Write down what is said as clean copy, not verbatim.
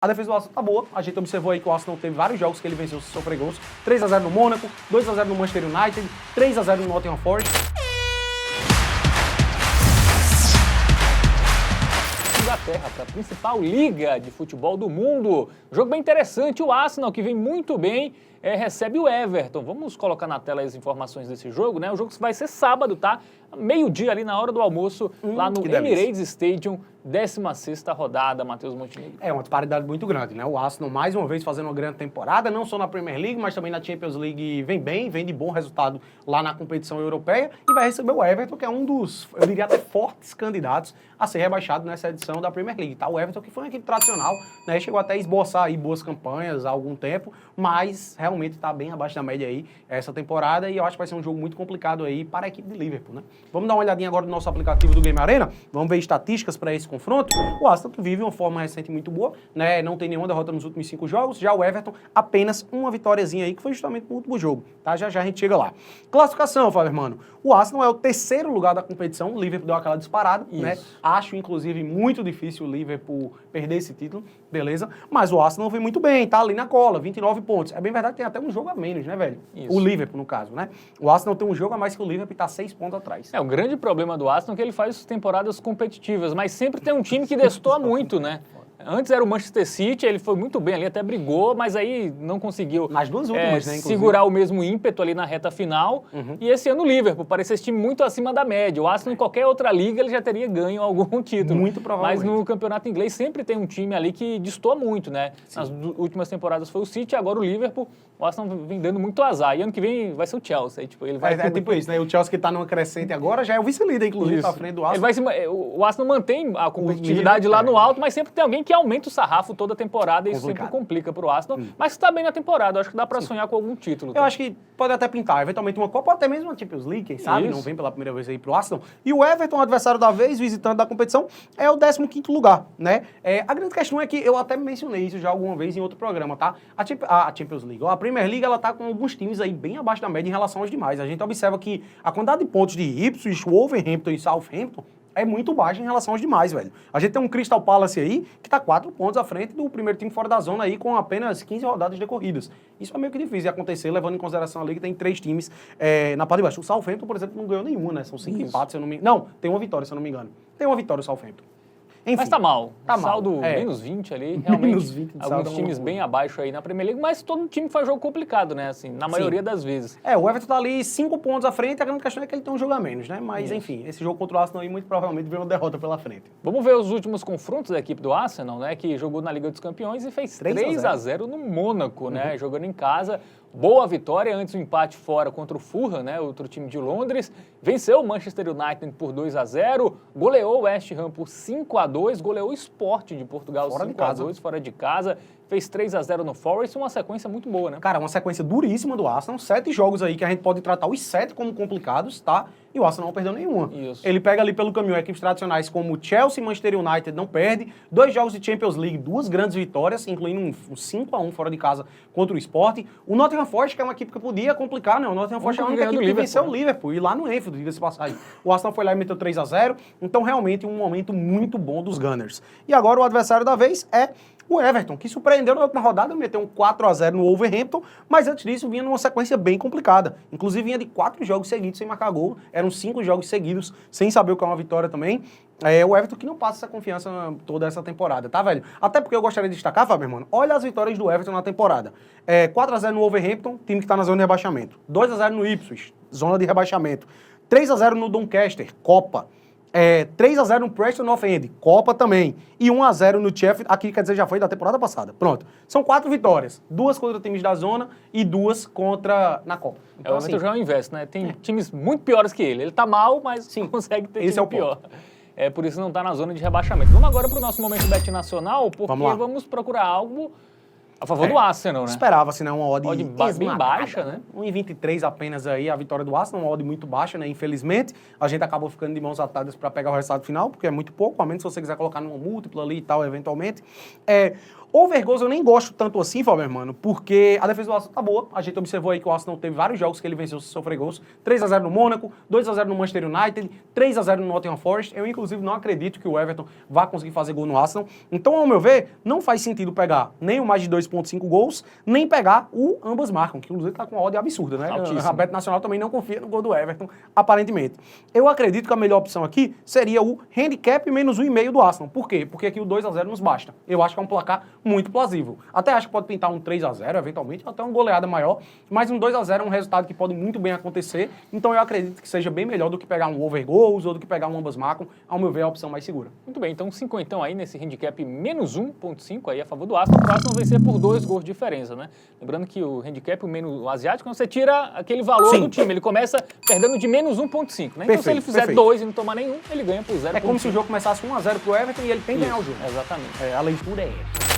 A defesa do Arsenal tá boa, a gente observou aí que o Arsenal teve vários jogos que ele venceu sem sofrer gols. 3-0 no Mônaco, 2-0 no Manchester United, 3-0 no Nottingham Forest. Inglaterra, para a principal liga de futebol do mundo. Jogo bem interessante, o Arsenal, que vem muito bem, recebe o Everton. Vamos colocar na tela as informações desse jogo, né? O jogo vai ser sábado, tá? Meio-dia ali na hora do almoço, lá no Emirates Stadium, 16ª rodada, Matheus Montenegro. É uma disparidade muito grande, né? O Arsenal, mais uma vez, fazendo uma grande temporada, não só na Premier League, mas também na Champions League, vem bem, vem de bom resultado lá na competição europeia e vai receber o Everton, que é um dos, eu diria até fortes candidatos a ser rebaixado nessa edição da Premier League, tá? O Everton, que foi uma equipe tradicional, né? Chegou até a esboçar aí boas campanhas há algum tempo, mas realmente está bem abaixo da média aí essa temporada e eu acho que vai ser um jogo muito complicado aí para a equipe de Liverpool, né? Vamos dar uma olhadinha agora no nosso aplicativo do Game Arena, vamos ver estatísticas para esse confronto. O Arsenal que vive uma forma recente muito boa, né? Não tem nenhuma derrota nos últimos 5 jogos, já o Everton apenas uma vitóriazinha aí, que foi justamente no último jogo, tá? Já já a gente chega lá. Classificação, Fábio Hermano. O Arsenal é o 3º lugar da competição, o Liverpool deu aquela disparada, né? Acho, inclusive, muito difícil o Liverpool perder esse título, beleza? Mas o Arsenal vem muito bem, tá ali na cola, 29 pontos. É bem verdade que tem até um jogo a menos, né, velho? Isso. O Liverpool, no caso, né? O Arsenal tem um jogo a mais que o Liverpool e tá 6 pontos atrás. O grande problema do Arsenal é que ele faz temporadas competitivas, mas sempre tem um time que destoa muito, né? Antes era o Manchester City, ele foi muito bem ali, até brigou, mas aí não conseguiu Nas duas últimas, né, inclusive. segurar o mesmo ímpeto ali na reta final. E esse ano o Liverpool, parecia esse time muito acima da média. O Arsenal em qualquer outra liga ele já teria ganho algum título. Muito provavelmente. Mas no campeonato inglês sempre tem um time ali que destoa muito, né? Sim. Nas últimas temporadas foi o City, agora o Liverpool. O Arsenal vem dando muito azar. E ano que vem vai ser o Chelsea. Tipo, ele vai tipo isso, né? O Chelsea que tá numa crescente agora já é o vice-líder, inclusive, à frente do Arsenal. O Arsenal mantém a competitividade lá no alto, mas sempre tem alguém que aumenta o sarrafo toda a temporada e isso sempre complica pro Arsenal. Mas está bem na temporada, eu acho que dá para sonhar com algum título. Eu acho que pode até pintar, eventualmente uma Copa ou até mesmo uma Champions League, quem sabe, não vem pela primeira vez aí pro Arsenal. E o Everton, adversário da vez, visitante da competição, é o 15º lugar, né? A grande questão é que eu até mencionei isso já alguma vez em outro programa, tá? A Champions League, a Premier League, ela tá com alguns times aí bem abaixo da média em relação aos demais. A gente observa que a quantidade de pontos de Ipswich, Wolverhampton e Southampton é muito baixa em relação aos demais, velho. A gente tem um Crystal Palace aí que tá 4 pontos à frente do primeiro time fora da zona aí com apenas 15 rodadas decorridas. Isso é meio que difícil de acontecer, levando em consideração ali que tem 3 times na parte de baixo. O Southampton, por exemplo, não ganhou nenhuma, né? São 5 empates, se eu não me engano. Não, tem uma vitória, se eu não me engano. Tem uma vitória o Southampton. Enfim, mas tá mal. Tá saldo mal. menos 20 ali, realmente. Menos 20 de alguns times bem abaixo aí na Premier League, mas todo time faz jogo complicado, né? Assim, na maioria das vezes. O Everton tá ali 5 pontos à frente, a grande questão é que ele tem um jogo a menos, né? Mas, enfim, esse jogo contra o Arsenal aí muito provavelmente veio uma derrota pela frente. Vamos ver os últimos confrontos da equipe do Arsenal, né? Que jogou na Liga dos Campeões e fez 3-0 no Mônaco, né? Jogando em casa. Boa vitória, antes o empate fora contra o Fulham, né? Outro time de Londres. Venceu o Manchester United por 2-0, goleou o West Ham por 5-2, goleou o Sport de Portugal 5-2 fora de casa. Fez 3-0 no Forest, uma sequência muito boa, né? Cara, uma sequência duríssima do Arsenal, 7 jogos aí que a gente pode tratar os 7 como complicados, tá? E o Arsenal não perdeu nenhuma. Isso. Ele pega ali pelo caminho equipes tradicionais como Chelsea e Manchester United, não perde. 2 jogos de Champions League, 2 grandes vitórias, incluindo um 5-1 fora de casa contra o Sport. O Nottingham Forest, que é uma equipe que podia complicar, né? O Nottingham Forest é a única equipe que venceu o Liverpool. E lá no Anfield, diga-se passagem. O Arsenal foi lá e meteu 3-0. Então, realmente, um momento muito bom dos Gunners. E agora o adversário da vez é o Everton, que surpreendeu na última rodada, meteu um 4-0 no Wolverhampton, mas antes disso vinha numa sequência bem complicada. Inclusive vinha de 4 jogos seguidos sem marcar gol, eram 5 jogos seguidos sem saber o que é uma vitória também. O Everton que não passa essa confiança toda essa temporada, tá, velho? Até porque eu gostaria de destacar, Fábio, irmão, olha as vitórias do Everton na temporada. 4-0 no Wolverhampton, time que tá na zona de rebaixamento. 2-0 no Ipswich, zona de rebaixamento. 3-0 no Doncaster, Copa. 3-0 no Preston North End, Copa também. E 1-0 no Sheffield, aqui quer dizer já foi da temporada passada. Pronto. São 4 vitórias. 2 contra times da zona e 2 contra na Copa. Então, o Everton já é o inverso, né? Tem times muito piores que ele. Ele tá mal, mas consegue ter esse time pior. Por isso não tá na zona de rebaixamento. Vamos agora pro nosso momento bet nacional, porque vamos procurar algo a favor do Arsenal, né? Esperava-se, né? Uma odd bem baixa, né? 1,23 apenas aí, a vitória do Arsenal, uma odd muito baixa, né? Infelizmente, a gente acabou ficando de mãos atadas para pegar o resultado final, porque é muito pouco, a menos se você quiser colocar numa múltipla ali e tal, eventualmente. Over goals eu nem gosto tanto assim, Fábio, mano, porque a defesa do Arsenal tá boa. A gente observou aí que o Arsenal teve vários jogos que ele venceu sem sofrer gols. 3-0 no Mônaco, 2-0 no Manchester United, 3-0 no Nottingham Forest. Eu, inclusive, não acredito que o Everton vá conseguir fazer gol no Arsenal. Então, ao meu ver, não faz sentido pegar nem o mais de 2,5 gols, nem pegar o ambas marcam, que inclusive tá com uma odd absurda, né? Altíssimo. A Bet Nacional também não confia no gol do Everton, aparentemente. Eu acredito que a melhor opção aqui seria o handicap menos 1,5 do Arsenal. Por quê? Porque aqui o 2-0 nos basta. Eu acho que é um placar muito plausível. Até acho que pode pintar um 3-0, eventualmente, até uma goleada maior, mas um 2-0 é um resultado que pode muito bem acontecer, então eu acredito que seja bem melhor do que pegar um over goals ou do que pegar um ambas marcam, ao meu ver, é a opção mais segura. Muito bem, então 50 aí nesse handicap menos 1,5 aí a favor do Arsenal, para o Arsenal vencer por 2 gols de diferença, né? Lembrando que o handicap, o asiático, quando você tira aquele valor do time, ele começa perdendo de menos 1,5, né? Então se ele fizer 2 e não tomar nenhum, ele ganha por 0,5. É como se o jogo começasse 1-0 pro Everton e ele tem que ganhar o jogo. Exatamente. A leitura é essa.